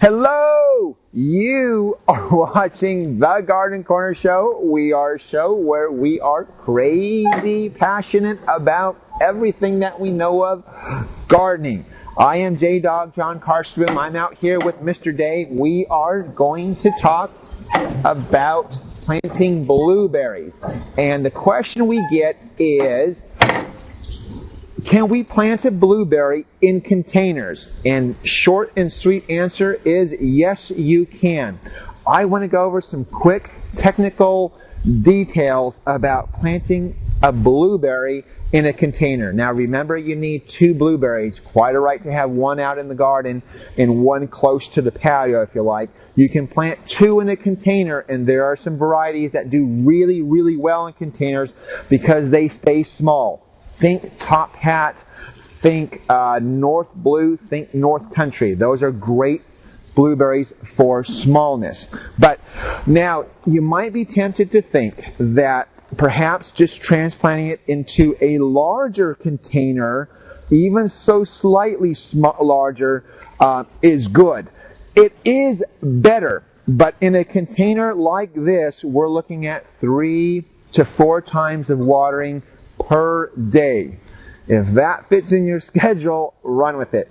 Hello! You are watching The Garden Corner Show. We are a show where we are crazy passionate about everything that we know of gardening. I am J-Dog John Karstrom. I'm out here with Mr. Dave. We are going to talk about planting blueberries. And the question we get is, can we plant a blueberry in containers? And short and sweet answer is yes, you can. I want to go over some quick technical details about planting a blueberry in a container. Now remember, you need 2 blueberries. Quite all right to have one out in the garden and one close to the patio if you like. You can plant 2 in a container, and there are some varieties that do really, really well in containers because they stay small. Think Top Hat, think North Blue, think North Country. Those are great blueberries for smallness. But now, you might be tempted to think that perhaps just transplanting it into a larger container, even so slightly larger, is good. It is better, but in a container like this, we're looking at 3 to 4 times of watering per day. If that fits in your schedule, run with it.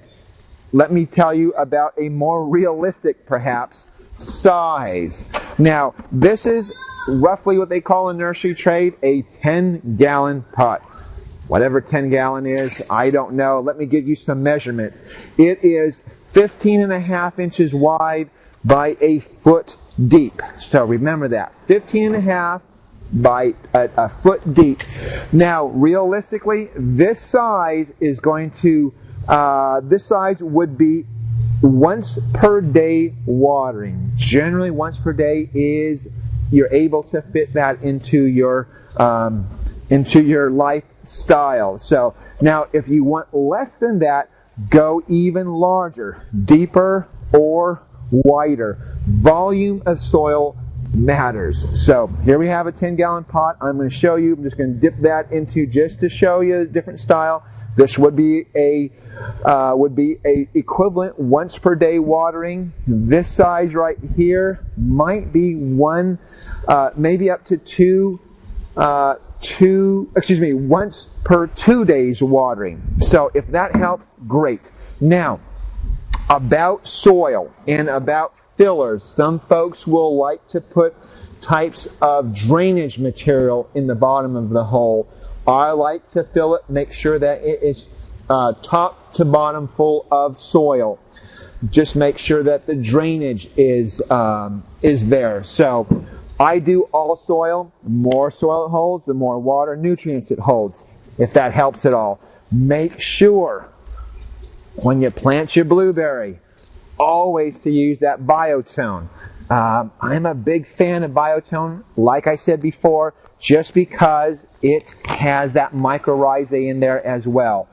Let me tell you about a more realistic, perhaps, size. Now, this is roughly what they call in nursery trade a 10-gallon pot. Whatever 10-gallon is, I don't know. Let me give you some measurements. It is 15.5 inches wide by a foot deep. So remember that. 15.5 by a foot deep. Now, realistically, this size is going to, this size would be once per day watering. Generally, once per day is, you're able to fit that into your lifestyle. So, now, if you want less than that, go even larger, deeper or wider. Volume of soil matters. So here we have a 10-gallon pot. I'm going to show you. I'm just going to dip that into just to show you a different style. This would be a equivalent once per day watering. This size right here might be one, maybe up to once per 2 days watering. So if that helps, great. Now, about soil and about fillers. Some folks will like to put types of drainage material in the bottom of the hole. I like to fill it, make sure that it is top to bottom full of soil. Just make sure that the drainage is there. So I do all soil. The more soil it holds, the more water, nutrients it holds, if that helps at all. Make sure when you plant your blueberry, always to use that biotone. I'm a big fan of biotone, like I said before, just because it has that mycorrhizae in there as well.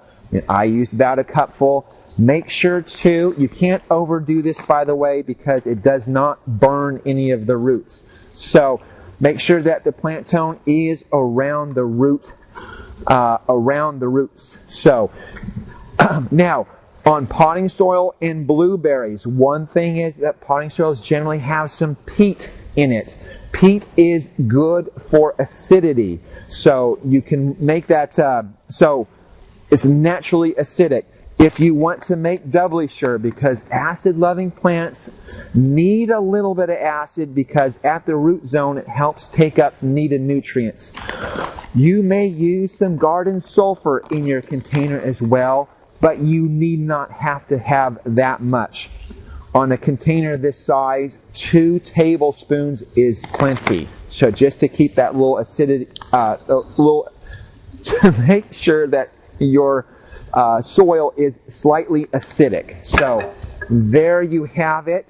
I use about a cupful. Make sure to, you can't overdo this, by the way, because it does not burn any of the roots. So make sure that the plant tone is around the root, around the roots. So now, on potting soil and blueberries, one thing is that potting soils generally have some peat in it. Peat is good for acidity. So you can make that, so it's naturally acidic. If you want to make doubly sure, because acid-loving plants need a little bit of acid because at the root zone it helps take up needed nutrients. You may use some garden sulfur in your container as well, but you need not have to have that much. On a container this size, 2 tablespoons is plenty. So just to keep that little acidity, to make sure that your soil is slightly acidic. So there you have it.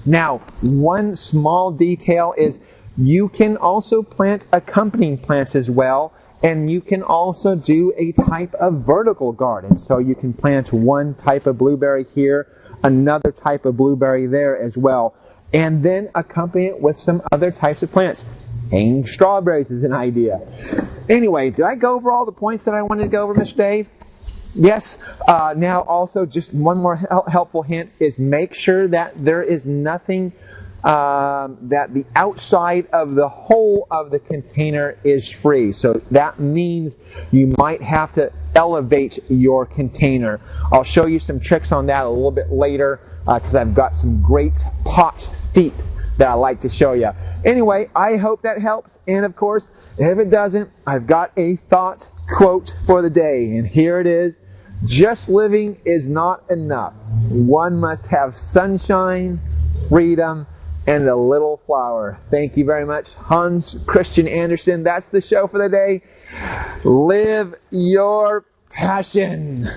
Now, one small detail is you can also plant accompanying plants as well. And you can also do a type of vertical garden. So you can plant one type of blueberry here, another type of blueberry there as well. And then accompany it with some other types of plants. Hanging strawberries is an idea. Anyway, did I go over all the points that I wanted to go over, Mr. Dave? Yes, now also just one more helpful hint is make sure that there is nothing, that the outside of the hole of the container is free. So that means you might have to elevate your container. I'll show you some tricks on that a little bit later because I've got some great pot feet that I like to show you. Anyway, I hope that helps. And of course, if it doesn't, I've got a thought quote for the day. And here it is. Just living is not enough. One must have sunshine, freedom, and a little flower. Thank you very much, Hans Christian Andersen. That's the show for the day. Live your passion.